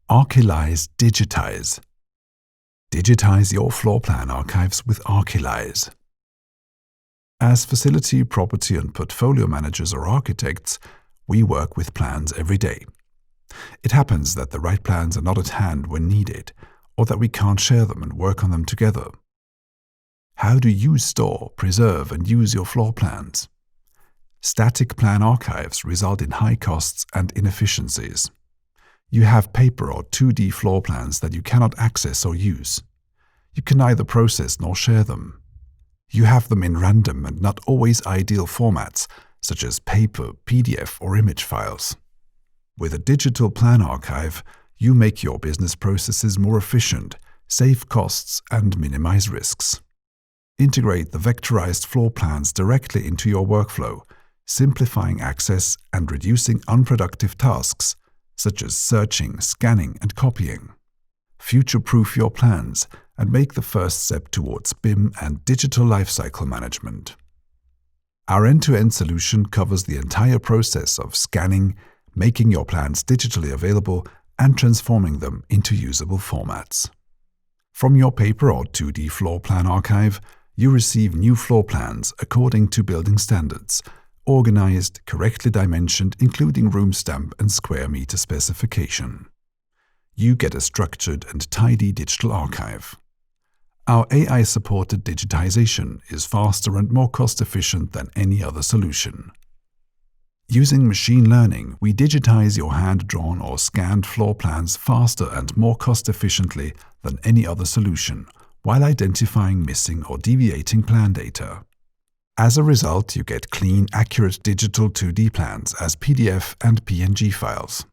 Archilyse Digitise. Digitize your floor plan archives with Archilyse. As facility, property and portfolio managers or architects, we work with plans every day. It happens that the right plans are not at hand when needed, or that we can't share them and work on them together. How do you store, preserve and use your floor plans? Static plan archives result in high costs and inefficiencies. You have paper or 2D floor plans that you cannot access or use. You can neither process nor share them. You have them in random and not always ideal formats, such as paper, PDF or image files. With a digital plan archive, you make your business processes more efficient, save costs and minimize risks. Integrate the vectorized floor plans directly into your workflow, simplifying access and reducing unproductive tasks, such as searching, scanning and copying. Future-proof your plans and make the first step towards BIM and digital lifecycle management. Our end-to-end solution covers the entire process of scanning, making your plans digitally available and transforming them into usable formats. From your paper or 2D floor plan archive, you receive new floor plans according to building standards, organized, correctly dimensioned, including room stamp and square meter specification. You get a structured and tidy digital archive. Our AI-supported digitization is faster and more cost-efficient than any other solution. Using machine learning, we digitize your hand-drawn or scanned floor plans faster and more cost-efficiently than any other solution, while identifying missing or deviating plan data. As a result, you get clean, accurate digital 2D plans as PDF and PNG files.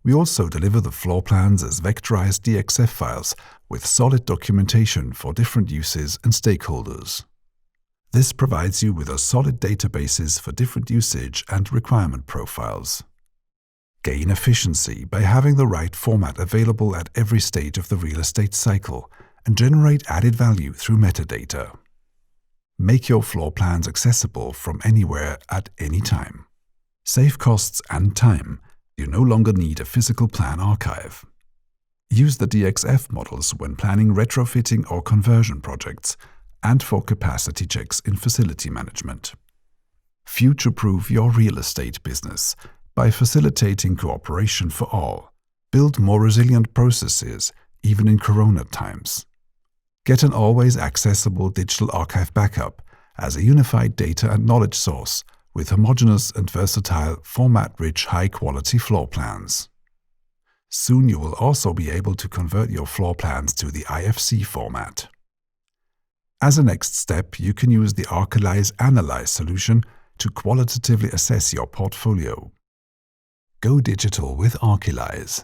We also deliver the floor plans as vectorized DXF files with solid documentation for different uses and stakeholders. This provides you with a solid databases for different usage and requirement profiles. Gain efficiency by having the right format available at every stage of the real estate cycle and generate added value through metadata. Make your floor plans accessible from anywhere at any time. Save costs and time. You no longer need a physical plan archive. Use the DXF models when planning retrofitting or conversion projects and for capacity checks in facility management. Future-proof your real estate business by facilitating cooperation for all. Build more resilient processes, even in Corona times. Get an always accessible digital archive backup as a unified data and knowledge source with homogeneous and versatile, format-rich, high-quality floor plans. Soon you will also be able to convert your floor plans to the IFC format. As a next step, you can use the Archilyse Analyze solution to qualitatively assess your portfolio. Go digital with Archilyse.